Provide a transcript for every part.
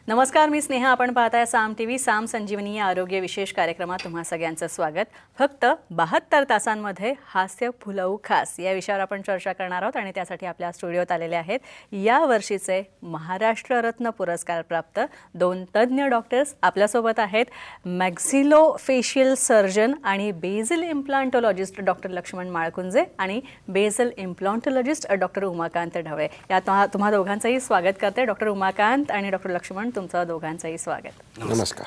नमस्कार, मी स्नेहा. आपण पाहताय साम टीव्ही. साम संजीवनी या आरोग्य विशेष कार्यक्रमात तुम्हा सगळ्यांचं स्वागत. फक्त 72 तासांमध्ये हास्य फुलवू खास या विषयावर आपण चर्चा करणार आहोत आणि त्यासाठी आपल्या स्टुडिओत आलेले आहेत या वर्षीचे महाराष्ट्र रत्न पुरस्कार प्राप्त 2 तज्ञ डॉक्टर्स आपल्यासोबत आहेत. मॅक्झिलोफेशियल सर्जन आणि बेझल इम्प्लांटोलॉजिस्ट डॉक्टर लक्ष्मण माळकुंजे आणि बेझल इम्प्लांटोलॉजिस्ट डॉक्टर उमाकांत ढवळे. या तुम्हा दोघांचंही स्वागत करते. डॉक्टर उमाकांत आणि डॉक्टर लक्ष्मण, तुमचं दोघांचंही स्वागत. नमस्कार.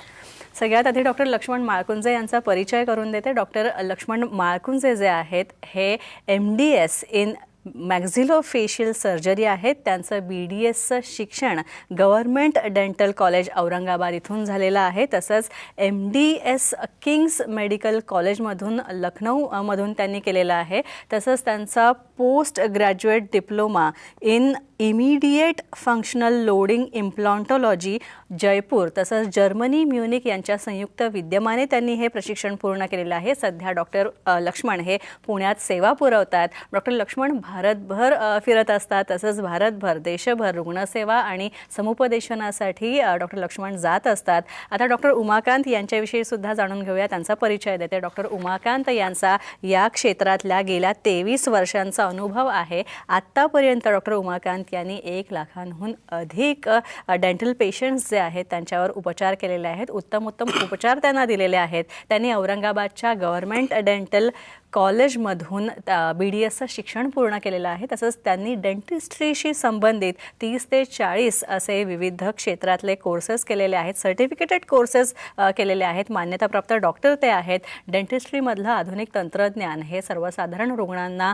सगळ्यात आधी डॉक्टर लक्ष्मण माळकुंजे यांचा परिचय करून देते. डॉक्टर लक्ष्मण माळकुंजे जे आहेत हे MDS इन मॅक्झिलोफेशियल सर्जरी आहेत. त्यांचं BDSचं शिक्षण गव्हर्नमेंट डेंटल कॉलेज औरंगाबाद इथून झालेलं आहे. तसंच MDS किंग्स मेडिकल कॉलेजमधून लखनौमधून त्यांनी केलेलं आहे. तसंच त्यांचा post graduate diploma in immediate functional loading implantology Jaipur तसंच जर्मनी म्युनिक यांच्या संयुक्त विद्यमाने त्यांनी हे प्रशिक्षण पूर्ण केलेलं आहे. सध्या डॉक्टर लक्ष्मण हे पुण्यात सेवा पुरवतात. डॉक्टर लक्ष्मण भारतभर फिरत असतात. तसंच भारतभर देशभर रुग्णसेवा आणि समुपदेशनासाठी डॉक्टर लक्ष्मण जात असतात. आता डॉक्टर उमाकांत यांच्याविषयी सुद्धा जाणून घेऊया. त्यांचा परिचय देते. डॉक्टर उमाकांत यांचा या क्षेत्रातल्या गेल्या 23 वर्षांचा अनुभव आहे. आत्तापर्यंत डॉक्टर उमाकांत यांनी 1 लाखांहून अधिक डेंटल पेशंट्स जे आहेत त्यांच्यावर उपचार केलेले आहेत. उत्तम उपचार त्यांना दिलेले आहेत. त्यांनी औरंगाबादच्या गव्हर्नमेंट डेंटल कॉलेजमधून BDSचं शिक्षण पूर्ण केलेलं आहे. तसंच त्यांनी डेंटिस्ट्रीशी संबंधित 30 ते 40 असे विविध क्षेत्रातले कोर्सेस केलेले आहेत. सर्टिफिकेटेड कोर्सेस केलेले आहेत. मान्यताप्राप्त डॉक्टर ते आहेत. डेंटिस्ट्रीमधलं आधुनिक तंत्रज्ञान हे सर्वसाधारण रुग्णांना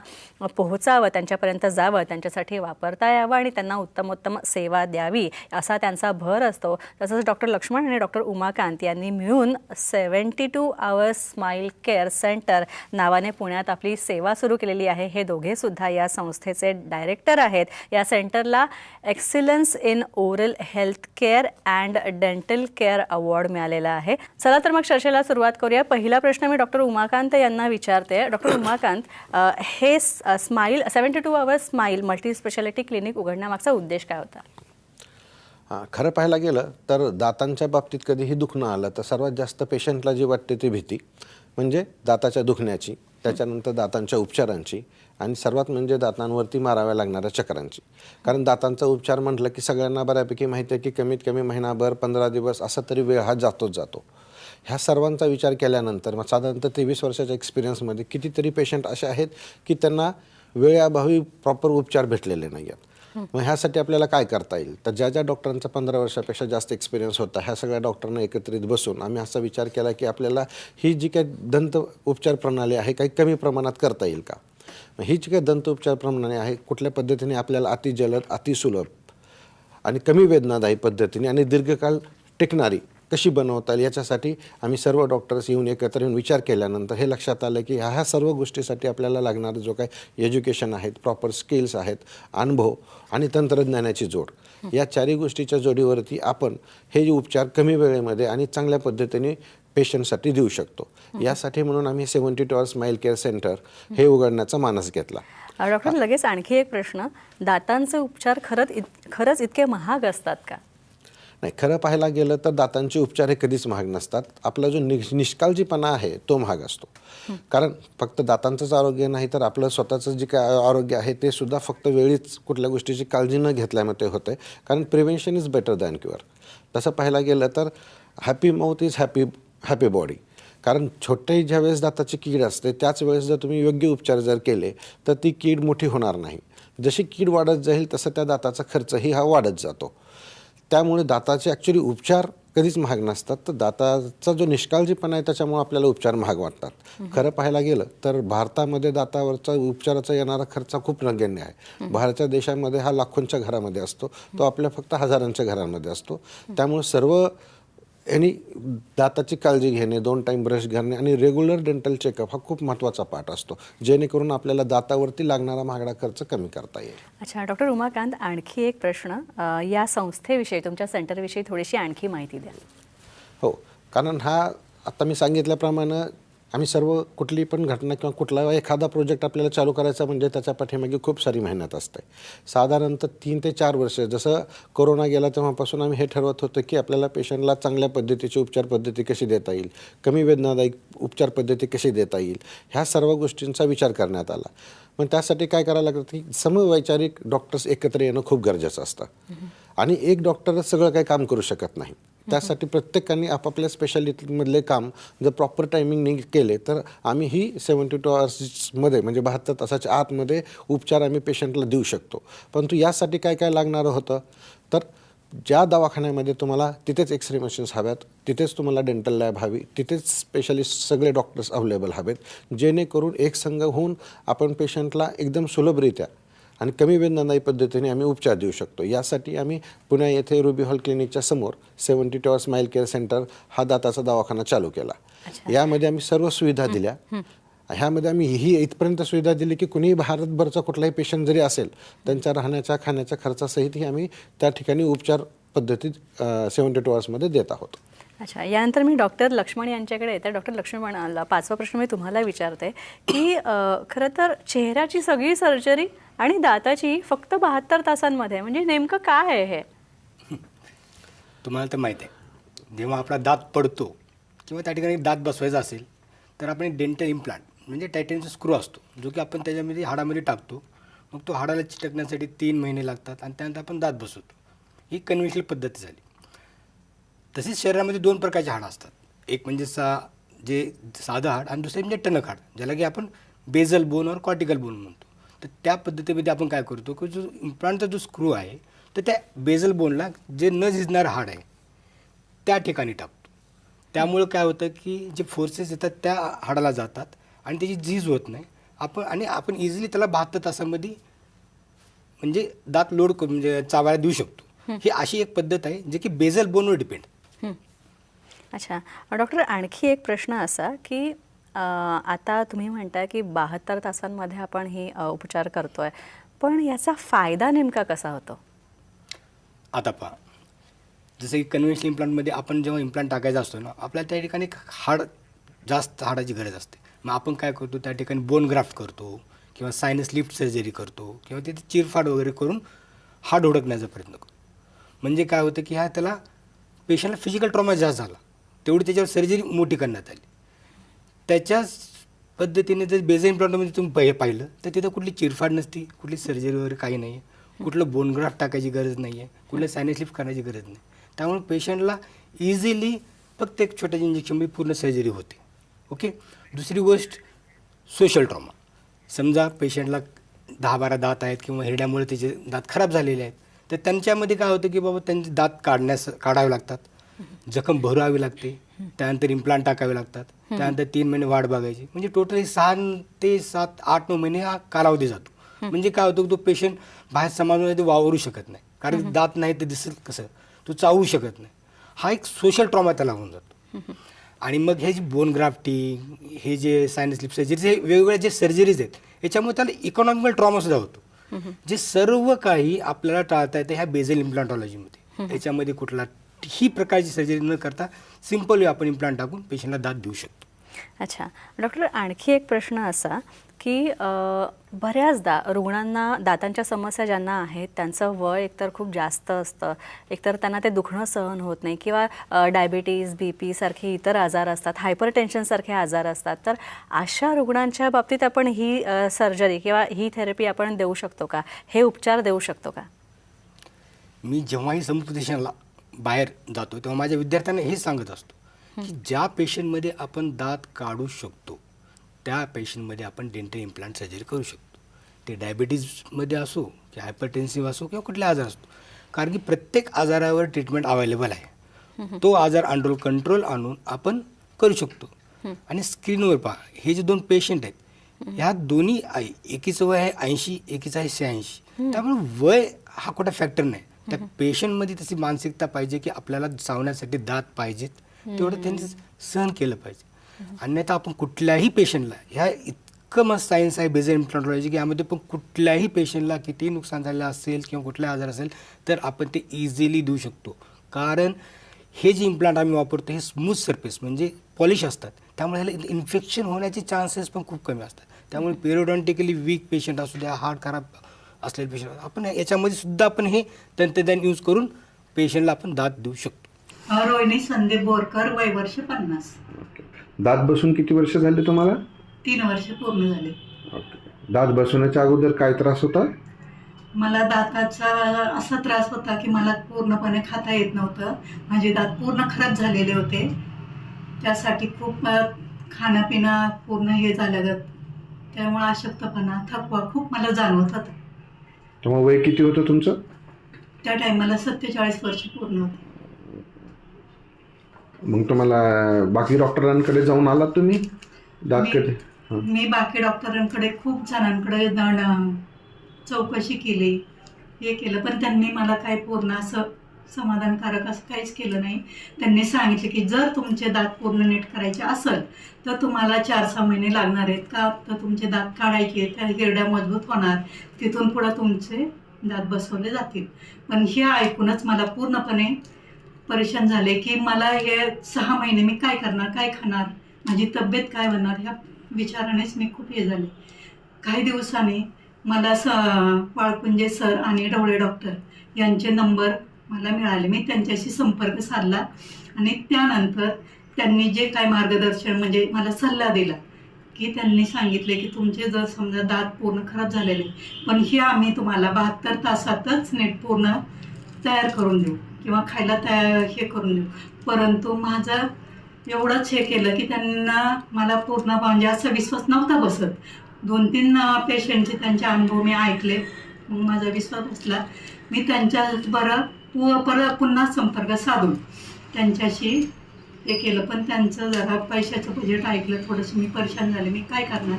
पोहोचावं, त्यांच्यापर्यंत जावं, त्यांच्यासाठी वापरता यावं आणि त्यांना उत्तम सेवा द्यावी असा त्यांचा भर असतो. तसंच डॉक्टर लक्ष्मण आणि डॉक्टर उमाकांत यांनी मिळून 72 आवर्स स्माईल केअर सेंटर नावाने पुण्यात आपली सेवा सुरू केलेली आहे. हे दोघे सुद्धा या संस्थेचे डायरेक्टर आहेत. या सेंटरला excellence in oral health care and dental care award मिळालेला आहे. चला तर मग चर्चेला सुरुवात करूया. पहिला प्रश्न मी डॉक्टर उमाकांत यांना विचारते. डॉक्टर उमाकांत, हे smile 72 hours smile multi speciality clinic उघडण्यामागचा उद्देश काय होता? खरं पाहायला गेलं तर दातांच्या बाबतीत कधीही दुखणं आलं तर सर्वात जास्त पेशंटला जी वाटते ती भीती म्हणजे दाताच्या दुखण्याची, त्याच्यानंतर दातांच्या उपचारांची आणि सर्वात म्हणजे दातांवरती माराव्या लागणाऱ्या चक्रांची. कारण दातांचा उपचार म्हटलं की सगळ्यांना बऱ्यापैकी माहिती आहे की कमीत कमी महिनाभर 15 दिवस असा तरी वेळ हा जातोच जातो. ह्या सर्वांचा विचार केल्यानंतर मग साधारणतः 23 वर्षाच्या एक्सपिरियन्समध्ये कितीतरी पेशंट असे आहेत की त्यांना वेळेअभावी प्रॉपर उपचार भेटलेले नाही आहेत. मग ह्यासाठी आपल्याला काय करता येईल, तर ज्या डॉक्टरांचा 15 वर्षापेक्षा जास्त एक्सपिरियन्स होता ह्या सगळ्या डॉक्टरांना एकत्रित बसून आम्ही असा विचार केला की आपल्याला ही जी काही दंत उपचार प्रणाली आहे काही कमी प्रमाणात करता येईल का. ही जी काही दंत उपचार प्रणाली आहे कुठल्या पद्धतीने आपल्याला अतिजलद, अतिसुलभ आणि कमी वेदनादायी पद्धतीने आणि दीर्घकाळ टिकणारी कशी बनवता येईल याच्यासाठी आम्ही सर्व डॉक्टर्स येऊन एकत्र येऊन विचार केल्यानंतर हे लक्षात आलं की ह्या सर्व गोष्टीसाठी आपल्याला लागणारं जो काही एज्युकेशन आहेत, प्रॉपर स्किल्स आहेत, अनुभव आणि तंत्रज्ञानाची जोड, या 4 गोष्टीच्या जोडीवरती आपण हे उपचार कमी वेळेमध्ये आणि चांगल्या पद्धतीने पेशंटसाठी देऊ शकतो. यासाठी म्हणून आम्ही 72 आवर्स स्माईल केअर सेंटर हे उघडण्याचा मानस घेतला. डॉक्टर, लगेच आणखी एक प्रश्न. दातांचे उपचार खरंच इतके महाग असतात का? नाही, खरं पाहायला गेलं तर दातांचे उपचार हे कधीच महाग नसतात. आपला जो निष्काळजीपणा आहे तो महाग असतो. कारण फक्त दातांचंच आरोग्य नाही तर आपलं स्वतःचं जे काय आरोग्य आहे ते सुद्धा फक्त वेळीच कुठल्या गोष्टीची काळजी न घेतल्यामुळे होते. कारण prevention is better than cure. तसं पाहायला गेलं तर happy mouth is happy body. कारण छोटे ज्या वेळेस दाताची कीड असते त्याच वेळेस जर तुम्ही योग्य उपचार जर केले तर ती कीड मोठी होणार नाही. जशी कीड वाढत जाईल तसं त्या दाताचा खर्चही हा वाढत जातो. त्यामुळे दाताचे ॲक्च्युली उपचार कधीच महाग नसतात. तर दाताचा जो निष्काळजीपणा आहे त्याच्यामुळे आपल्याला उपचार महाग वाटतात. खरं पाहायला गेलं तर भारतामध्ये दातावरचा उपचाराचा येणारा खर्च खूप नगण्य आहे. बाहेरच्या देशांमध्ये हा लाखोंच्या घरामध्ये असतो, तो आपल्या फक्त हजारांच्या घरांमध्ये असतो. त्यामुळे सर्व यांनी दाताची काळजी घेणे, 2 टाईम ब्रश घालणे आणि रेग्युलर डेंटल चेकअप हा खूप महत्त्वाचा पार्ट असतो, जेणेकरून आपल्याला दातावरती लागणारा महागडा खर्च कमी करता येईल. अच्छा डॉक्टर उमाकांत, आणखी एक प्रश्न. या संस्थेविषयी, तुमच्या सेंटरविषयी थोडीशी आणखी माहिती द्या. हो, कारण हा आता मी सांगितल्याप्रमाणे आम्ही सर्व कुठली पण घटना किंवा कुठला एखादा प्रोजेक्ट आपल्याला चालू करायचा म्हणजे त्याच्या पाठीमागे खूप सारी मेहनत असते. साधारणतः 3 ते 4 वर्ष, जसं कोरोना गेला तेव्हापासून आम्ही हे ठरवत होतो की आपल्याला पेशंटला चांगल्या पद्धतीची उपचार पद्धती कशी देता येईल, कमी वेदनादायक उपचार पद्धती कशी देता येईल, ह्या सर्व गोष्टींचा विचार करण्यात आला. पण त्यासाठी काय करायला लागतं की समवैचारिक डॉक्टर्स एकत्र येणं खूप गरजेचं असतं. आणि एक डॉक्टरच सगळं काही काम करू शकत नाही. त्यासाठी प्रत्येकाने आपापल्या स्पेशालिटीमधले काम जर प्रॉपर टायमिंगने केले तर आम्ही ही 72 आवर्समध्ये म्हणजे 72 तासाच्या आतमध्ये उपचार आम्ही पेशंटला देऊ शकतो. परंतु यासाठी काय काय लागणारं होतं तर ज्या दवाखान्यामध्ये तुम्हाला तिथेच एक्सरे मशीन्स हव्यात, तिथेच तुम्हाला डेंटल लॅब हवी, तिथेच स्पेशलिस्ट सगळे डॉक्टर्स अवेलेबल हवेत, जेणेकरून एक संघ होऊन आपण पेशंटला एकदम सुलभरित्या आणि कमी वेदनादायी पद्धतीने आम्ही उपचार देऊ शकतो. यासाठी आम्ही पुणे येथे रुबी हॉल क्लिनिकच्या समोर 72 आवर्स स्माईल केअर सेंटर हा दाताचा दवाखाना चालू केला. यामध्ये आम्ही सर्व सुविधा दिल्या. ह्यामध्ये आम्ही ही इथपर्यंत सुविधा दिली की कुणीही भारतभरचा कुठलाही पेशंट जरी असेल त्यांच्या राहण्याच्या खाण्याच्या खर्चासहितही आम्ही त्या ठिकाणी उपचार पद्धती 72 आवर्समध्ये देत आहोत. अच्छा, यानंतर मी डॉक्टर लक्ष्मण यांच्याकडे येते. डॉक्टर लक्ष्मण, पाचवा प्रश्न मी तुम्हाला विचारते की खरं तर चेहऱ्याची सगळी सर्जरी आणि दाताची फक्त 72 तासांमध्ये, म्हणजे नेमकं काय आहे हे? तुम्हाला तर माहीत आहे, जेव्हा आपला दात पडतो किंवा त्या ठिकाणी दात बसवायचा असेल तर आपण डेंटल इम्प्लांट म्हणजे टायटॅनियमचा स्क्रू असतो जो की आपण त्याच्यामध्ये हाडामध्ये टाकतो. मग तो हाडाला चिटकण्यासाठी 3 महिने लागतात आणि त्यानंतर आपण दात बसवतो. ही कन्व्हेन्शनल पद्धत झाली. तसेच शरीरामध्ये 2 प्रकारचे हाडं असतात. एक म्हणजे जे साधं हाड आणि दुसरे म्हणजे टणक हाड, ज्याला की आपण बेझल बोन और कॉर्टिकल बोन म्हणतो. तर त्या पद्धतीमध्ये आपण काय करतो की जो इम्प्लांटचा जो स्क्रू आहे तर त्या बेझल बोनला जे न झिजणारं हाड आहे त्या ठिकाणी टाकतो. त्यामुळं काय होतं की जे फोर्सेस येतात त्या हाडाला जातात आणि त्याची झीज होत नाही. आपण इझिली त्याला 72 तासामध्ये म्हणजे दात लोड करून म्हणजे चावायला देऊ शकतो. ही अशी एक पद्धत आहे जी की बेझल बोनवर डिपेंड. अच्छा डॉक्टर, आणखी एक प्रश्न असा की आता तुम्ही म्हणताय की 72 तासांमध्ये आपण ही उपचार करतोय, पण याचा फायदा नेमका कसा होतो? आता पहा, जसं की कन्व्हेन्शनल इम्प्लांटमध्ये आपण जेव्हा इम्प्लांट टाकायचा असतो ना, आपल्याला त्या ठिकाणी जास्त हाडाची गरज असते. मग आपण काय करतो, त्या ठिकाणी बोन ग्राफ्ट करतो किंवा सायनस लिफ्ट सर्जरी करतो किंवा तिथे चिरफाड वगैरे करून हाड हुडकण्याचा प्रयत्न करतो. म्हणजे काय होतं की त्याला पेशंटला फिजिकल ट्रॉमा जास्त झाला तेवढी त्याच्यावर सर्जरी मोठी करण्यात आली. त्याच्याच पद्धतीने जर बेझल इम्प्लांटमध्ये तुम्ही पाहिलं तर तिथं कुठली चिरफाड नसती, कुठली सर्जरी वगैरे काही नाही आहे, कुठलं बोन ग्राफ्ट टाकायची गरज नाही आहे, कुठलं सायनस लिफ्ट करायची गरज नाही. त्यामुळे पेशंटला इझिली फक्त एक छोट्याच्या इंजेक्शनमध्ये पूर्ण सर्जरी होते. ओके. दुसरी गोष्ट सोशल ट्रॉमा. समजा पेशंटला 10-12 दात आहेत किंवा हिरड्यामुळे त्याचे दात खराब झालेले आहेत, तर त्यांच्यामध्ये काय होतं की बाबा त्यांचे दात काढावे लागतात, जखम भरावी लागते, त्यानंतर इम्प्लांट टाकावे लागतात, त्यानंतर 3 महिने वाट बघायची, म्हणजे टोटली 6 ते 7, 8-9 महिने हा कालावधी जातो. म्हणजे काय होतं की तो पेशंट बाहेर समाजामध्ये वावरू शकत नाही, कारण दात नाही तर दिसेल कसं, तो चावू शकत नाही. हा एक सोशल ट्रॉमा त्याला होऊन जातो. आणि मग हे जे बोन ग्राफ्टिंग, हे जे सायनस लिफ्ट सर्जरी, हे वेगवेगळ्या जे सर्जरीज आहेत याच्यामुळे त्याला इकॉनॉमिकल ट्रॉमासुद्धा होतो. जे सर्व काही आपल्याला टाळता येतं ह्या बेझल इम्प्लांटॉलॉजीमध्ये. याच्यामध्ये कुठलाही प्रकारची सर्जरी न करता सिम्पल वे आपण इम्प्लांट टाकून पेशंटला दात देऊ शकतो. अच्छा डॉक्टर, आणखी एक प्रश्न असा की बऱ्याचदा रुग्णांना दातांच्या समस्या ज्यांना आहेत त्यांचं वय एकतर खूप जास्त असतं, एकतर त्यांना ते दुखणं सहन होत नाही, किंवा डायबिटीज, BP सारखे इतर आजार असतात, हायपरटेन्शनसारखे आजार असतात. तर अशा रुग्णांच्या बाबतीत आपण ही सर्जरी किंवा ही थेरपी आपण देऊ शकतो का? हे उपचार देऊ शकतो का? मी जेव्हाही समुपदेशनाला बाहेर जातो तेव्हा माझ्या विद्यार्थ्यांना हे सांगत असतो की ज्या पेशंटमध्ये आपण दात काढू शकतो त्या पेशंटमध्ये आपण डेंटल इम्प्लांट सर्जरी करू शकतो. ते डायबिटीजमध्ये असो की हायपरटेन्सिव्ह असो किंवा कुठला आजार असतो, कारण की प्रत्येक आजारावर ट्रीटमेंट अवेलेबल आहे. तो आजार अंडर कंट्रोल आणून आपण करू शकतो. आणि स्क्रीनवर पहा, हे जे 2 पेशंट आहेत ह्या दोन्ही एकीचं वय आहे 80, एकीचं आहे 86. त्यामुळे वय हा कुठला फॅक्टर नाही. त्या पेशंटमध्ये तशी मानसिकता पाहिजे की आपल्याला चावण्यासाठी दात पाहिजेत, तेवढं त्यांनी सहन केलं पाहिजे. अन्यथा आपण कुठल्याही पेशंटला, ह्या इतकं मस्त सायन्स आहे बेझल इम्प्लांटॉलॉजी की यामध्ये पण कुठल्याही पेशंटला किती नुकसान झालं असेल किंवा कुठला आजार असेल तर आपण ते इझिली देऊ शकतो. कारण हे जे इम्प्लांट आम्ही वापरतो हे स्मूथ सरफेस म्हणजे पॉलिश असतात, त्यामुळे ह्याला इन्फेक्शन होण्याचे चान्सेस पण खूप कमी असतात. त्यामुळे पेरिओडॉन्टिकली वीक पेशंट असू द्या, हार्ट खराब असलेले पेशंट, आपण याच्यामध्ये सुद्धा आपण हे तंत्रज्ञान यूज करून पेशंटला आपण दात देऊ शकतो. रोहिणी संदीप बोरकर, वय वर्ष 50. दात बसून किती वर्ष झाले तुम्हाला? 3 वर्ष पूर्ण झाले. दात बसवण्याच्या अगोदर काय त्रास होता? मला दाताचा असा त्रास होता की मला पूर्णपणे खाता येत नव्हतं. माझे दात पूर्ण खराब झालेले होते. त्यासाठी खूप खाणं पिणं पूर्ण हे झालं. त्यामुळे अशक्तपणा, थकवा खूप मला जाणवत होता. तेव्हा वय किती होतं तुमचं? त्या टायमाला 47 वर्ष पूर्ण होते. मग तुम्हाला बाकी डॉक्टरांकडे जाऊन आलात तुम्ही दातकडे? मी बाकी डॉक्टरांकडे खूप जणांकडे चौकशी केली, हे केलं, पण त्यांनी मला काही पूर्ण असं समाधानकारक असं काहीच केलं नाही. त्यांनी सांगितले की जर तुमचे दात पूर्ण नीट करायचे असेल तर तुम्हाला 4-6 महिने लागणार आहेत का, तर तुमचे दात काढायचे, त्या हिरड्या मजबूत होणार, तिथून पुढं तुमचे दात बसवले जातील. पण हे ऐकूनच मला पूर्णपणे परेशान झाले की मला हे 6 महिने मी काय करणार, काय खाणार, माझी तब्येत काय होणार, ह्या विचारानेच मी खूप हे झाले. काही दिवसांनी मला वाळकुंजे सर आणि ढवळे डॉक्टर यांचे नंबर मला मिळाले. मी त्यांच्याशी संपर्क साधला आणि त्यानंतर त्यांनी जे काय मार्गदर्शन म्हणजे मला सल्ला दिला की त्यांनी सांगितले की तुमचे जर समजा दात पूर्ण खराब झालेले, पण हे आम्ही तुम्हाला 72 तासातच नीट पूर्ण तयार करून देऊ किंवा खायला हे करून देऊ. परंतु माझं एवढंच हे केलं की त्यांना मला पूर्ण म्हणजे असं विश्वास नव्हता बसत. 2-3 पेशंटचे त्यांचे अनुभव मी ऐकले, मग माझा विश्वास बसला. मी त्यांच्या परत पुन्हा संपर्क साधून त्यांच्याशी हे केलं, पण त्यांचं जरा पैशाचं बजेट ऐकलं, थोडंसं मी परेशान झाले. मी काय करणार,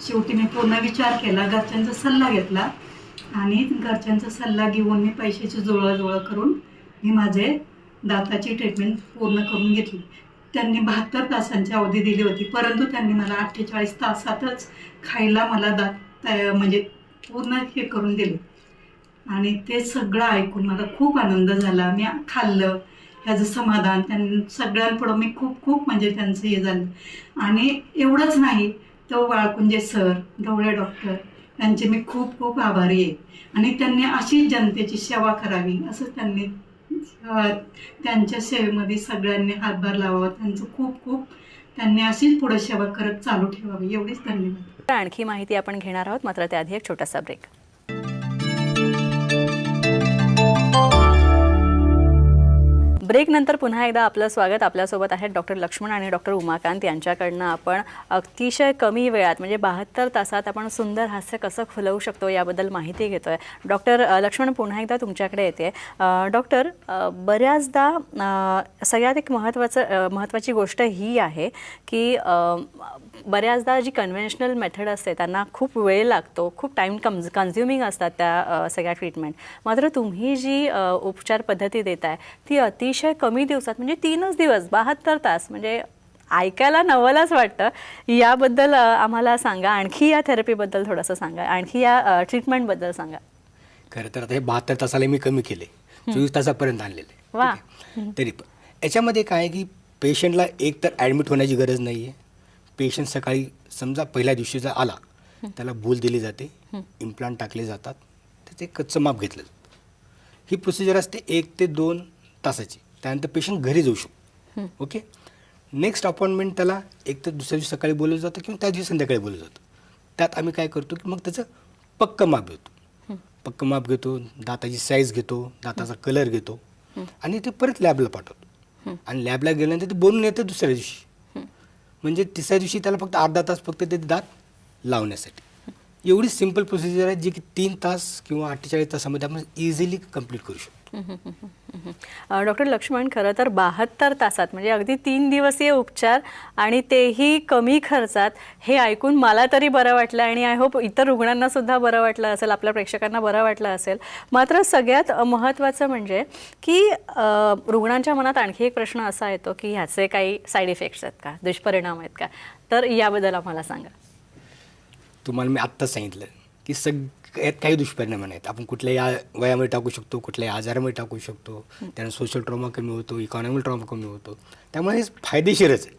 शेवटी मी पूर्ण विचार केला, घरच्यांचा सल्ला घेतला आणि घरच्यांचा सल्ला घेऊन मी पैशाची जुळवाजुळव करून मी माझे दाताची ट्रीटमेंट पूर्ण करून घेतली. त्यांनी 72 तासांची अवधी दिली होती, परंतु त्यांनी मला 48 तासातच खायला मला दात म्हणजे पूर्ण हे करून दिले आणि ते सगळं ऐकून मला खूप आनंद झाला. मी खाल्लं, ह्याचं समाधान सगळ्यांपुढं मी खूप म्हणजे त्यांचं हे झालं. आणि एवढंच नाही, तो वाळकुंजे सर, ढवळे डॉक्टर यांचे मी खूप आभारी आहे. आणि त्यांनी अशी जनतेची सेवा करावी असं त्यांनी त्यांच्या सेवेमध्ये सगळ्यांनी हातभार लावावा. त्यांचं खूप त्यांनी अशीच पुढे सेवा करत चालू ठेवावी. एवढीच धन्यवाद. आणखी माहिती आपण घेणार आहोत, मात्र त्याआधी एक छोटासा ब्रेक. ब्रेकनंतर पुन्हा एकदा आपलं स्वागत. आपल्यासोबत आहेत डॉक्टर लक्ष्मण आणि डॉक्टर उमाकांत. यांच्याकडनं आपण अतिशय कमी वेळात म्हणजे 72 तासात आपण सुंदर हास्य कसं खुलवू शकतो याबद्दल माहिती घेतो आहे. डॉक्टर लक्ष्मण, पुन्हा एकदा तुमच्याकडे येते. डॉक्टर, बऱ्याचदा सगळ्यात एक महत्त्वाची गोष्ट ही आहे की बऱ्याचदा जी कन्व्हेन्शनल मेथड असते त्यांना खूप वेळ लागतो, खूप टाईम कन्झ्युमिंग असतात त्या सगळ्या ट्रीटमेंट. मात्र तुम्ही जी उपचार पद्धती देताय ती अतिशय कमी दिवसात म्हणजे 3च दिवस 72 तास, म्हणजे ऐकायला नवलच वाटतं. याबद्दल आम्हाला सांगा, आणखी या थेरपीबद्दल थोडंसं सांगा, आणखी या ट्रीटमेंटबद्दल सांगा. खरं तर आता हे 72 तासाला मी कमी केले, 24 तासापर्यंत आणलेले. वा. तरी पण याच्यामध्ये काय आहे की पेशंटला एक तर ॲडमिट होण्याची गरज नाही आहे. पेशंट सकाळी समजा पहिल्या दिवशीचा आला, त्याला भूल दिली जाते, इम्प्लांट टाकले जातात, त्याचं एक कच्चं माप घेतलं जातं. ही प्रोसिजर असते 1 ते 2 तासाची. त्यानंतर पेशंट घरी जाऊ शकतो. ओके. नेक्स्ट अपॉइंटमेंट त्याला एक तर दुसऱ्या दिवशी सकाळी बोलवलं जातं किंवा त्या दिवशी संध्याकाळी बोलवलं जातं. त्यात आम्ही काय करतो की मग त्याचं पक्कं माप घेतो. पक्कं माप घेतो, दाताची साईज घेतो, दाताचा कलर घेतो आणि ते परत लॅबला पाठवतो. आणि लॅबला गेल्यानंतर ते बनवून येतं दुसऱ्या दिवशी. म्हणजे तिसऱ्या दिवशी त्याला फक्त अर्धा तास फक्त ते दात लावण्यासाठी. एवढी सिंपल प्रोसिजर आहे जी की 3 तास किंवा 48 तासामध्ये आपण इझिली कंप्लीट करू शकतो. डॉक्टर लक्ष्मण, खरं तर 72 तासात म्हणजे अगदी 3 दिवसीय उपचार आणि तेही कमी खर्चात, हे ऐकून मला तरी बरं वाटलं आणि आय होप इतर रुग्णांना सुद्धा बरं वाटलं असेल, आपल्या प्रेक्षकांना बरं वाटलं असेल. मात्र सगळ्यात महत्त्वाचं म्हणजे की रुग्णांच्या मनात आणखी एक प्रश्न असा येतो की ह्याचे काही साईड इफेक्ट्स आहेत का, दुष्परिणाम आहेत का, तर याबद्दल आम्हाला सांगा. तुम्हाला मी आत्ताच सांगितलं की यात काही दुष्परिणाम नाहीत. आपण कुठल्याही वयामध्ये टाकू शकतो, कुठल्याही आजारामध्ये टाकू शकतो. त्यानं सोशल ट्रॉमा कमी होतो, इकॉनॉमिक ट्रॉमा कमी होतो. त्यामुळे हे फायदेशीरच आहे.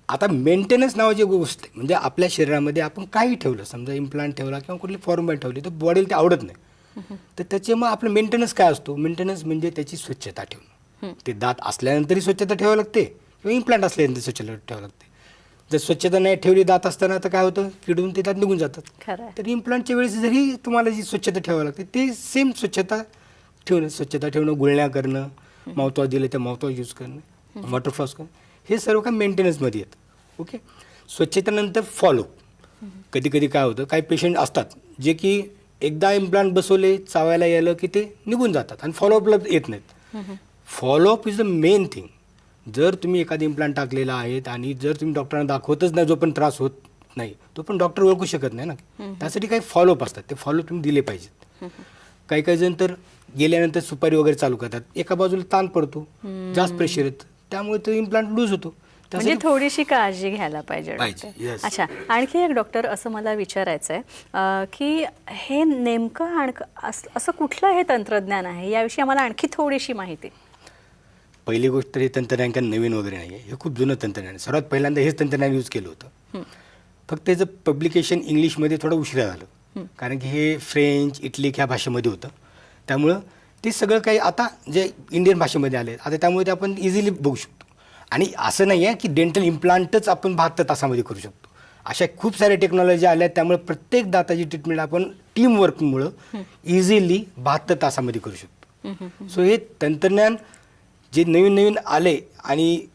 आता मेंटेनन्स नावाची गोष्ट आहे, म्हणजे आपल्या शरीरामध्ये आपण काही ठेवलं, समजा इम्प्लांट ठेवला किंवा कुठली फॉर्मॅट ठेवली तर बॉडीला ते आवडत नाही. तर त्याचे मग आपलं मेंटेनन्स काय असतो? मेंटेनन्स म्हणजे त्याची स्वच्छता ठेवणं. ते दात असल्यानंतरही स्वच्छता ठेवावी लागते किंवा इम्प्लांट असल्यानंतर स्वच्छता ठेवावी लागते. जर स्वच्छता नाही ठेवली दात असताना तर काय होतं, किडून ते दात निघून जातात. खरं आहे. तर इम्प्लांटच्या वेळेस जरी तुम्हाला जी स्वच्छता ठेवावी लागते ते सेम स्वच्छता ठेवणं, गुळण्या करणं, माउथवॉश दिलं तर माउथवॉश यूज करणं, वॉटर फ्लॉस करणं, हे सर्व काय मेंटेनन्समध्ये येतं. ओके. स्वच्छतेनंतर फॉलो. कधी कधी काय होतं, काही पेशंट असतात जे की एकदा इम्प्लांट बसवले, चावायला यायला की ते निघून जातात आणि फॉलोअपला येत नाहीत. Follow up is the main thing. जर तुम्ही एखादी इम्प्लांट टाकलेला आहेत आणि जर तुम्ही डॉक्टरांना दाखवतच नाही, जो पण त्रास होत नाही तो पण डॉक्टर ओळखू शकत नाही ना. त्यासाठी काही फॉलोअप असतात, ते फॉलोअप तुम्ही दिले पाहिजेत. काही काही जण तर गेल्यानंतर सुपारी वगैरे चालू करतात, एका बाजूला ताण पडतो, जास्त प्रेशर येतं, त्यामुळे तो इम्प्लांट लूज होतो. म्हणजे थोडीशी काळजी घ्यायला पाहिजे पाहिजे, डॉक्टर. yes. अच्छा, आणखी एक डॉक्टर असं मला विचारायचं आहे की हे नेमकं असं कुठलं हे तंत्रज्ञान आहे, याविषयी आम्हाला आणखी थोडीशी माहिती. पहिली गोष्ट तर हे तंत्रज्ञान काय नवीन वगैरे नाही आहे, हे खूप जुनं तंत्रज्ञान आहे. सर्वात पहिल्यांदा हेच तंत्रज्ञान यूज केलं होतं. फक्त त्याचं पब्लिकेशन इंग्लिशमध्ये थोडं उशिरा झालं, कारण की हे फ्रेंच, इटलिक ह्या भाषेमध्ये होतं. त्यामुळं ते सगळं काही आता जे इंडियन भाषेमध्ये आले आता, त्यामुळे ते आपण इझिली बघू शकतो. आणि असं नाही आहे की डेंटल इम्प्लांटच आपण 72 तासामध्ये करू शकतो. अशा खूप साऱ्या टेक्नॉलॉजी आल्या आहेत, त्यामुळे प्रत्येक दाताची ट्रीटमेंट आपण टीमवर्कमुळं इझिली 72 तासामध्ये करू शकतो. सो हे तंत्रज्ञान जे नवीन नवीन आले आणि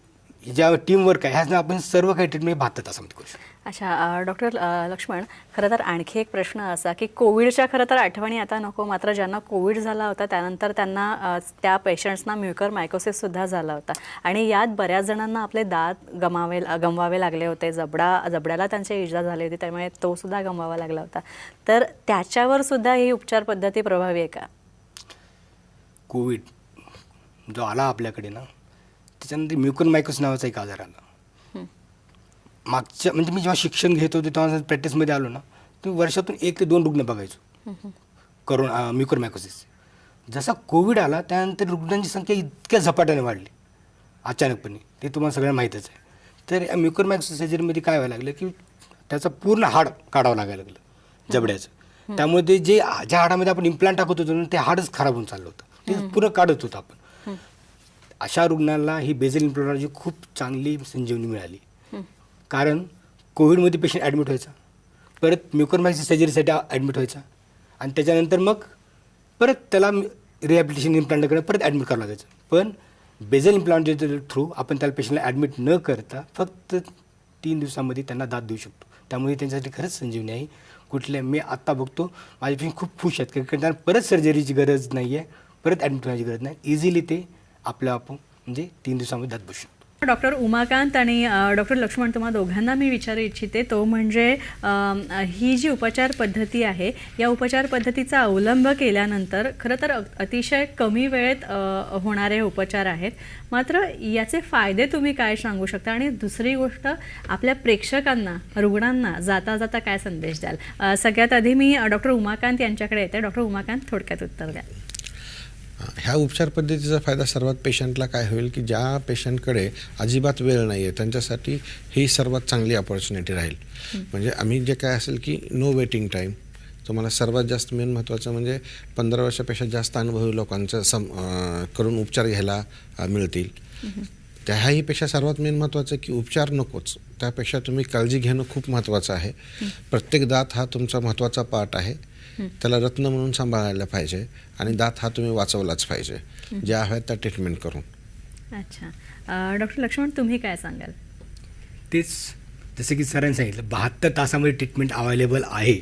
ज्या टीमवर्क आहे ह्याच आपण सर्व काही ट्रीटमेंट 72 तासामध्ये करू शकतो. अच्छा डॉक्टर लक्ष्मण, खरं तर आणखी एक प्रश्न असा की कोविडच्या खरं तर आठवणी आता नको, मात्र ज्यांना कोविड झाला होता त्यानंतर त्यांना त्या पेशंट्सना म्युकरमायकोसिससुद्धा झाला होता आणि यात बऱ्याच जणांना आपले दात गमवावे लागले होते. जबड्याला त्यांची इजा झाली होती, त्यामुळे तो सुद्धा गमवावा लागला होता. तर त्याच्यावर सुद्धा ही उपचार पद्धती प्रभावी आहे का? कोविड जो आला आपल्याकडे ना, त्याच्यानंतर म्युकरमायकोसिस नावाचा एक आजार आला. मागच्या म्हणजे मी जेव्हा शिक्षण घेत होते तेव्हा प्रॅक्टिसमध्ये आलो ना, तुम्ही वर्षातून 1 ते 2 रुग्ण बघायचो कोरोना म्युकरमायकोसिस. जसा कोविड आला त्यानंतर रुग्णांची संख्या इतक्या झपाट्याने वाढली अचानकपणे, ते तुम्हाला सगळ्यांना माहीतच आहे. तर या म्युकरमायकोसिस सर्जरीमध्ये काय व्हायला लागलं की त्याचं पूर्ण हाड काढावं लागायला लागलं जबड्याचं. त्यामुळे ते ज्या हाडामध्ये आपण इम्प्लांट टाकत होतो ना, ते हाडच खराब होऊन चाललं होतं, ते पूर्ण काढत होतं आपण. अशा रुग्णांना ही बेझल इम्प्लांटची खूप चांगली संजीवनी मिळाली. कारण कोविडमध्ये पेशंट ॲडमिट व्हायचा, परत म्युकरमायकोसिस सर्जरीसाठी ॲडमिट व्हायचा आणि त्याच्यानंतर मग परत त्याला रिहॅबिलिटेशन इम्प्लांटकडे परत ॲडमिट करावं लागायचं. पण बेझल इम्प्लांट थ्रू आपण त्याला पेशंटला ॲडमिट न करता फक्त 3 दिवसामध्ये त्यांना दात देऊ शकतो. त्यामुळे त्यांच्यासाठी खरंच संजीवनी आहे. मी आत्ता बघतो माझे पेशंट खूप खुश आहेत, कारण त्यांना परत सर्जरीची गरज नाही आहे, परत ॲडमिट होण्याची गरज नाही. इझिली ते आपण म्हणजे 3 दिवसामध्ये दात बसू शकतो. डॉक्टर उमाकांत आणि डॉक्टर लक्ष्मण, तुम्हा दोघांना मी विचारू इच्छिते तो म्हणजे ही जी उपचार पद्धती आहे, या उपचार पद्धतीचा अवलंब केल्यानंतर खरं तर अतिशय कमी वेळेत होणारे उपचार आहेत, मात्र याचे फायदे तुम्ही काय सांगू शकता? आणि दुसरी गोष्ट, आपल्या प्रेक्षकांना, रुग्णांना जाता जाता काय संदेश द्याल? सगळ्यात आधी मी डॉक्टर उमाकांत यांच्याकडे येते. डॉक्टर उमाकांत, थोडक्यात उत्तर द्या. ह्या उपचार पद्धतीचा फायदा सर्वात पेशंटला काय होईल की ज्या पेशंटकडे अजिबात वेळ नाही आहे त्यांच्यासाठी ही सर्वात चांगली अपॉर्च्युनिटी राहील. म्हणजे आम्ही जे काय असेल की नो वेटिंग टाईम, तुम्हाला सर्वात जास्त मेन महत्त्वाचं म्हणजे 15 वर्षापेक्षा जास्त अनुभवी लोकांचं करून उपचार घ्यायला मिळतील. त्याहीपेक्षा सर्वात मेन महत्त्वाचं की उपचार नकोच, त्यापेक्षा तुम्ही काळजी घेणं खूप महत्त्वाचं आहे. प्रत्येक दात हा तुमचा महत्त्वाचा पार्ट आहे, त्याला रत्न म्हणून सांभाळायला पाहिजे आणि दात हा तुम्ही वाचवलाच पाहिजे ज्या हव्यात त्या ट्रीटमेंट करून. अच्छा डॉक्टर लक्ष्मण, तुम्ही काय सांगाल? तेच जसं की सरांनी सांगितलं 72 तासामध्ये ट्रीटमेंट अवेलेबल आहे,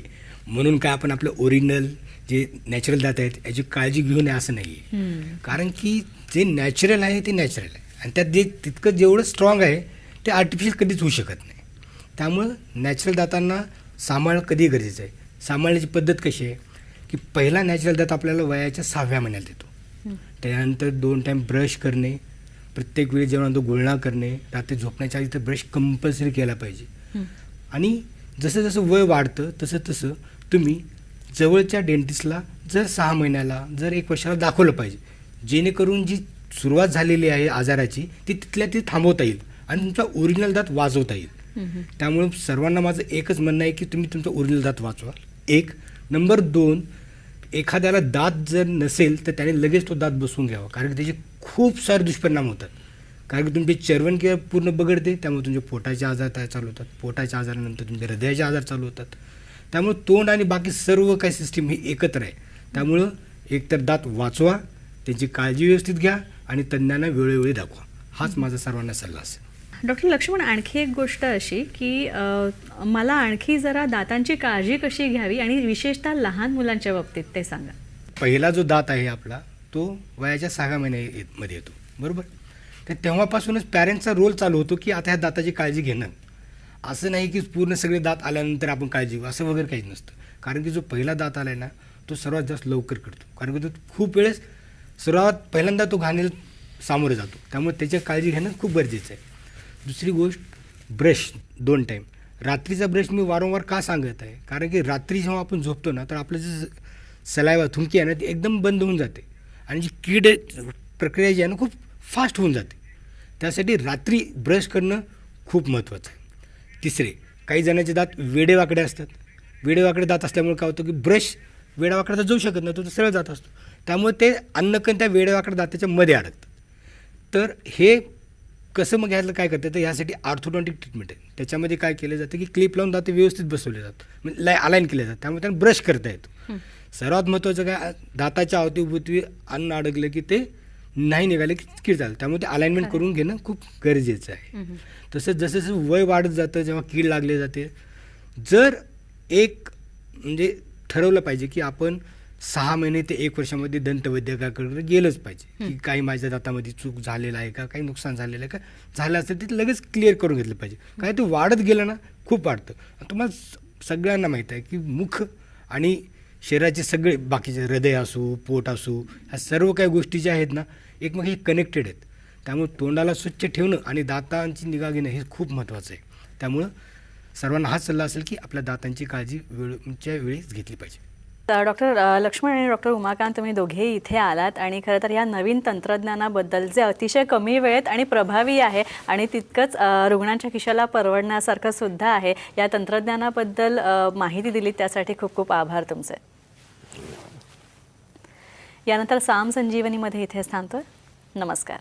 म्हणून काय आपण आपलं ओरिजिनल जे नॅचरल दात आहेत याची काळजी घेऊ नये असं नाही आहे. कारण की जे नॅचरल आहे ते नॅचरल आहे आणि त्यात जे तितकं जेवढं स्ट्रॉंग आहे ते आर्टिफिशियल कधीच होऊ शकत नाही. त्यामुळं नॅचरल दातांना सांभाळणं कधी गरजेचं आहे. सांभाळण्याची पद्धत कशी आहे की पहिला नॅचरल दात आपल्याला वयाच्या 6व्या महिन्यात देतो, त्यानंतर 2 टाईम ब्रश करणे, प्रत्येक वेळी जेवणानंतर गुळणा करणे, रात्री झोपण्याच्या आधी तर ब्रश कंपल्सरी केला पाहिजे. आणि जसं जसं वय वाढतं तसं तसं तुम्ही जवळच्या डेंटिस्टला जर 6 महिन्याला जर 1 वर्षाला दाखवलं पाहिजे, जेणेकरून जी सुरुवात झालेली आहे आजाराची ती तिथल्या ती थांबवता येईल आणि तुमचा ओरिजिनल दात वाचवता येईल. त्यामुळे सर्वांना माझं एकच म्हणणं आहे की तुम्ही तुमचा ओरिजिनल दात वाचवा. 1 नंबर 2, एखाद्याला दात जर नसेल तर त्याने लगेच तो दात बसवून घ्यावा, कारण की त्याचे खूप सारे दुष्परिणाम होतात. कारण की तुमची चर्वणक्रिया पूर्ण बघडते, त्यामुळे तुमचे पोटाचे आजार तयार चालू होतात. पोटाच्या आजारानंतर तुमचे हृदयाचे आजार चालू होतात. त्यामुळे तोंड आणि बाकी सर्व काही सिस्टीम ही एकत्र आहे. त्यामुळं एकतर दात वाचवा, त्यांची काळजी व्यवस्थित घ्या आणि तज्ज्ञांना वेळोवेळी दाखवा. हाच माझा सर्वांना सल्ला असेल. डॉक्टर लक्ष्मण, आणखी एक गोष्ट अशी की मला आणखी जरा दातांची काळजी कशी घ्यावी आणि विशेषतः लहान मुलांच्या बाबतीत ते सांगा. पहिला जो दात आहे आपला तो वयाच्या 6व्या महिन्यामध्ये येतो, बरोबर. तर तेव्हापासूनच पॅरेंट्सचा रोल चालू होतो की आता ह्या दाताची काळजी घेणं. असं नाही की पूर्ण सगळे दात आल्यानंतर आपण काळजी घेऊ, असं वगैरे काहीच नसतं. कारण की जो पहिला दात आला आहे ना तो सर्वात जास्त लवकर करतो, कारण की तो खूप वेळेस पहिल्यांदा तो घाणेला सामोरे जातो. त्यामुळे त्याची काळजी घेणं खूप गरजेचं आहे. दुसरी गोष्ट, ब्रश 2 टाईम. रात्रीचा ब्रश मी वारंवार का सांगत आहे, कारण की रात्री जेव्हा आपण झोपतो ना तर आपलं जे सलायवा थुंकी आहे ना ती एकदम बंद होऊन जाते आणि जी कीड प्रक्रिया जी आहे ना खूप फास्ट होऊन जाते. त्यासाठी रात्री ब्रश करणं खूप महत्त्वाचं आहे. तिसरे, काही जणांचे दात वेडेवाकडे असतात. वेडेवाकडे दात असल्यामुळे काय होतं की ब्रश वेडावाकडे जाऊ शकत नाही, तो सरळ जात असतो. त्यामुळे ते अन्नकण त्या वेडेवाकडे दाताच्या मध्ये अडकतं. तर हे कसं मग घ्यायला काय करतं, तर यासाठी ऑर्थोडॉन्टिक ट्रीटमेंट आहे. त्याच्यामध्ये काय केलं जातं की क्लिप लावून दात व्यवस्थित बसवले जातात, म्हणजे अलाईन केले जातात. त्यामुळे त्यांना ब्रश करता येतो. सर्वात महत्त्वाचं काय, दाताच्या अवतीभोवती अन्न अडकलं की ते नाही निघाले की कीड चालतं. त्यामुळे ते अलाइनमेंट करून घेणं खूप गरजेचं आहे. तसंच जसं जसं वय वाढत जातं, जेव्हा कीड लागले जाते, जर एक म्हणजे ठरवलं पाहिजे की आपण 6 महिने ते 1 वर्षामध्ये दंतवैद्यकाकडे गेलंच पाहिजे की काही माझ्या दातामध्ये चूक झालेलं आहे का, काही नुकसान झालेलं आहे का, झालं असेल ते लगेच क्लिअर करून घेतलं पाहिजे. काय ते वाढत गेलं ना खूप वाढतं. तुम्हाला सगळ्यांना माहीत आहे की मुख आणि शरीराचे सगळे बाकीचे हृदय असो, पोट असो, ह्या सर्व काही गोष्टी ज्या आहेत ना एकमेकांशी कनेक्टेड आहेत. त्यामुळे तोंडाला स्वच्छ ठेवणं आणि दातांची निगा घेणं हे खूप महत्त्वाचं आहे. त्यामुळं सर्वांना हाच सल्ला असेल की आपल्या दातांची काळजी वेळच्या वेळीच घेतली पाहिजे. डॉक्टर लक्ष्मण आणि डॉक्टर उमाकांत, तुम्ही दोघेही इथे आलात आणि खरं तर या नवीन तंत्रज्ञानाबद्दल जे अतिशय कमी वेळेत आणि प्रभावी आहे आणि तितकंच रुग्णांच्या खिशाला परवडण्यासारखं सुद्धा आहे, या तंत्रज्ञानाबद्दल माहिती दिली त्यासाठी खूप खूप आभार तुमचे. यानंतर साम संजीवनीमध्ये इथेच थांबतोय. नमस्कार.